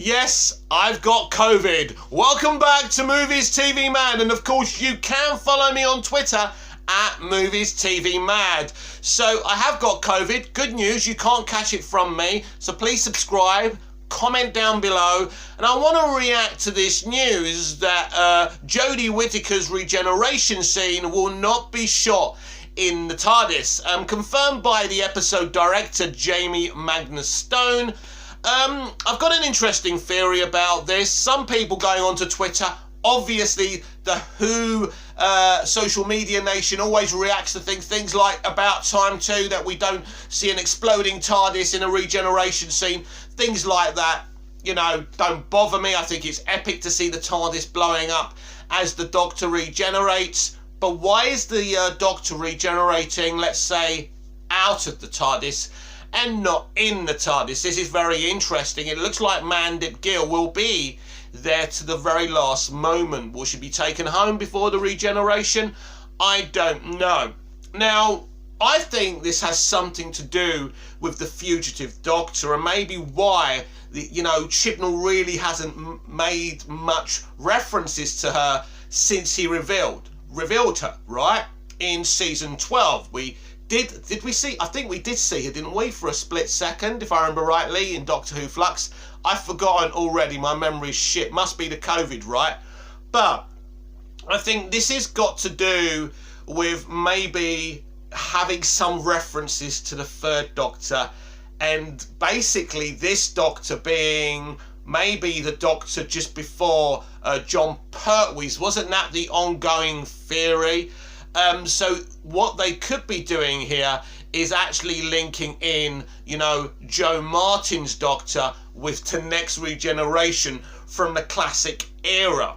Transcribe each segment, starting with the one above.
Yes, I've got COVID. Welcome back to Movies TV Mad, and of course you can follow me on Twitter at Movies TV Mad. So I have got COVID. Good news, you can't catch it from me. So please subscribe, comment down below, and I want to react to this news that Jodie Whittaker's regeneration scene will not be shot in the TARDIS. Confirmed by the episode director Jamie Magnus Stone. I've got an interesting theory about this. Some people going onto Twitter, obviously the Who social media nation always reacts to things like About Time 2, that we don't see an exploding TARDIS in a regeneration scene, things like that, you know, don't bother me. I think it's epic to see the TARDIS blowing up as the Doctor regenerates. But why is the Doctor regenerating, let's say, out of the TARDIS and not in the TARDIS? This is very interesting. It looks like Mandip Gill will be there to the very last moment. Will she be taken home before the regeneration? I don't know. Now, I think this has something to do with the fugitive Doctor, and maybe why Chibnall really hasn't made much references to her since he revealed her, right? In season 12. Did we see? I think we did see her, didn't we, for a split second, if I remember rightly, in Doctor Who Flux. I've forgotten already. My memory's shit. Must be the COVID, right? But I think this has got to do with maybe having some references to the third Doctor, and basically this Doctor being maybe the Doctor just before John Pertwee's. Wasn't that the ongoing theory? So what they could be doing here is actually linking in, Jo Martin's Doctor with Tennec's regeneration from the classic era.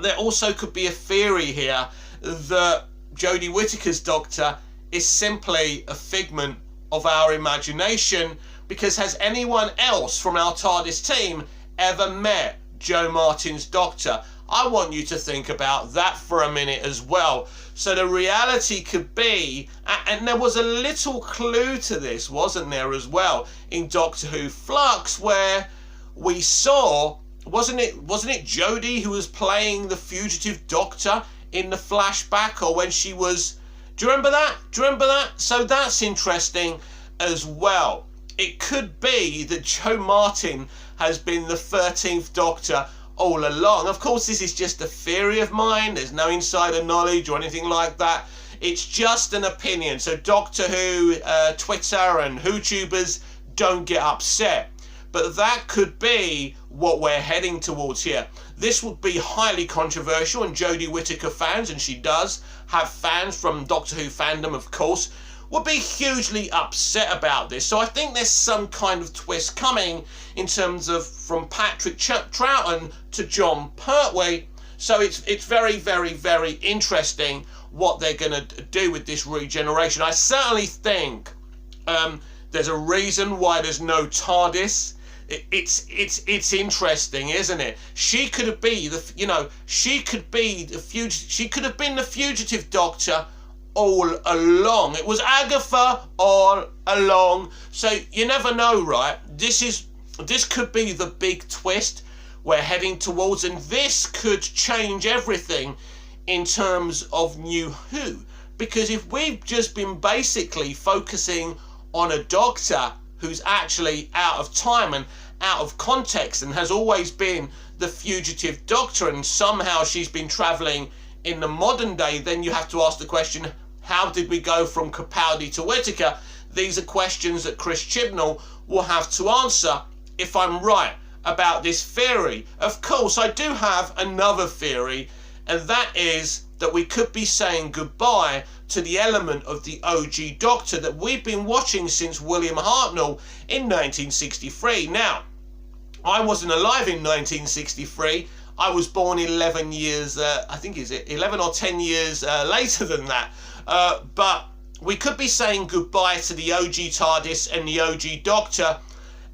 There also could be a theory here that Jodie Whittaker's Doctor is simply a figment of our imagination, because has anyone else from our TARDIS team ever met Jo Martin's Doctor? I want you to think about that for a minute as well. So the reality could be, and there was a little clue to this, wasn't there, as well, in Doctor Who Flux, where we saw, wasn't it Jodie who was playing the fugitive Doctor in the flashback, or when she was, do you remember that? So that's interesting as well. It could be that Jo Martin has been the 13th Doctor all along. Of course, this is just a theory of mine. There's no insider knowledge or anything like that. It's just an opinion. So Doctor Who, Twitter and WhoTubers, don't get upset. But that could be what we're heading towards here. This would be highly controversial, and Jodie Whittaker fans, and she does have fans from Doctor Who fandom, of course, would be hugely upset about this. So I think there's some kind of twist coming in terms of from Patrick Troughton to John Pertwee. So it's very, very, very interesting what they're going to do with this regeneration. I certainly think there's a reason why there's no TARDIS. It's interesting, isn't it? She could have been she could have been the fugitive Doctor all along. It was Agatha all along. So you never know, right? This could be the big twist we're heading towards, and this could change everything in terms of New Who. Because if we've just been basically focusing on a Doctor who's actually out of time and out of context and has always been the fugitive Doctor, and somehow she's been travelling in the modern day, then you have to ask the question, how did we go from Capaldi to Whittaker? These are questions that Chris Chibnall will have to answer if I'm right about this theory. Of course, I do have another theory, and that is that we could be saying goodbye to the element of the OG Doctor that we've been watching since William Hartnell in 1963. Now, I wasn't alive in 1963. I was born 11 years, 11 or 10 years later than that. But we could be saying goodbye to the OG TARDIS and the OG Doctor.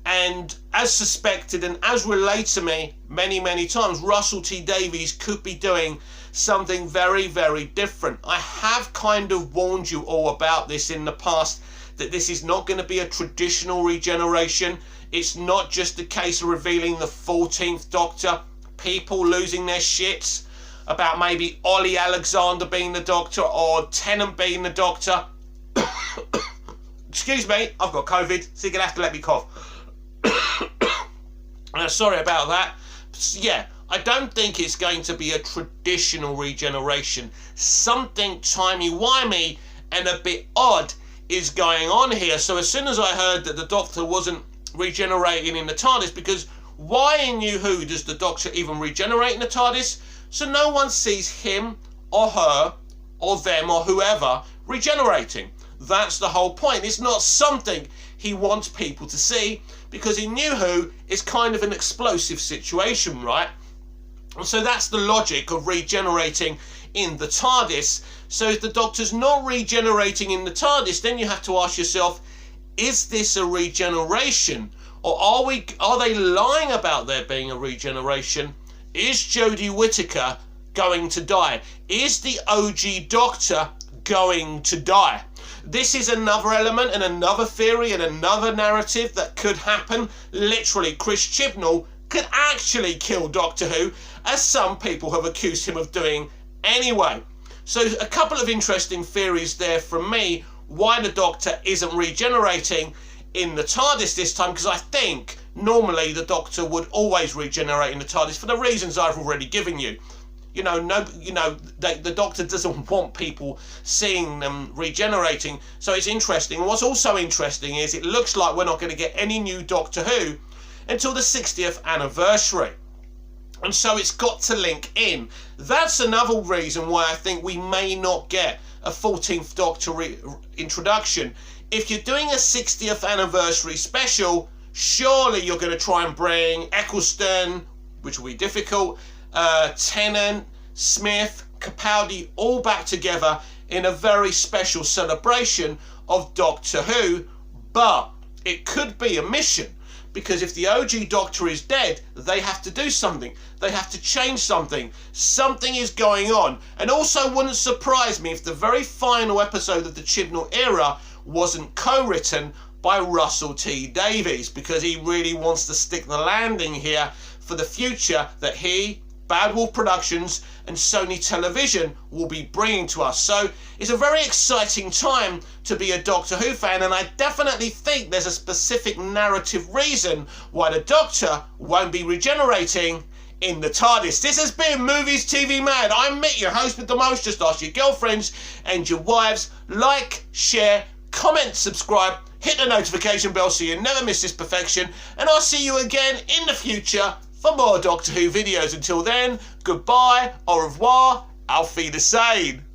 And as suspected and as relayed to me many, many times, Russell T Davies could be doing something very, very different. I have kind of warned you all about this in the past that this is not going to be a traditional regeneration. It's not just a case of revealing the 14th Doctor, people losing their shits about maybe Ollie Alexander being the Doctor or Tennant being the Doctor. Excuse me, I've got COVID, so you're going to have to let me cough. Sorry about that. Yeah, I don't think it's going to be a traditional regeneration. Something timey-wimey and a bit odd is going on here. So as soon as I heard that the Doctor wasn't regenerating in the TARDIS, because why in New Who does the Doctor even regenerate in the TARDIS? So no one sees him or her or them or whoever regenerating. That's the whole point. It's not something he wants people to see, because in New Who it's kind of an explosive situation, right? And so that's the logic of regenerating in the TARDIS. So if the Doctor's not regenerating in the TARDIS, then you have to ask yourself, is this a regeneration? Or are they lying about there being a regeneration? Is Jodie Whittaker going to die? Is the OG Doctor going to die? This is another element and another theory and another narrative that could happen. Literally, Chris Chibnall could actually kill Doctor Who, as some people have accused him of doing anyway. So a couple of interesting theories there from me, why the Doctor isn't regenerating in the TARDIS this time, because I think normally the Doctor would always regenerate in the TARDIS for the reasons I've already given you. The Doctor doesn't want people seeing them regenerating, so it's interesting. And what's also interesting is it looks like we're not going to get any new Doctor Who until the 60th anniversary. And so it's got to link in. That's another reason why I think we may not get a 14th Doctor introduction. If you're doing a 60th anniversary special, surely you're going to try and bring Eccleston, which will be difficult, Tennant, Smith, Capaldi, all back together in a very special celebration of Doctor Who. But it could be a mission, because if the OG Doctor is dead, they have to do something. They have to change something. Something is going on. And also wouldn't surprise me if the very final episode of the Chibnall era wasn't co-written by Russell T Davies, because he really wants to stick the landing here for the future that he, Bad Wolf Productions and Sony Television will be bringing to us. So it's a very exciting time to be a Doctor Who fan, and I definitely think there's a specific narrative reason why the Doctor won't be regenerating in the TARDIS. This has been Movies TV Mad. I'm Mick, your host with the most. Just ask your girlfriends and your wives. Like, share, comment, subscribe, hit the notification bell so you never miss this perfection, and I'll see you again in the future for more Doctor Who videos. Until then, goodbye, au revoir, auf Wiedersehen.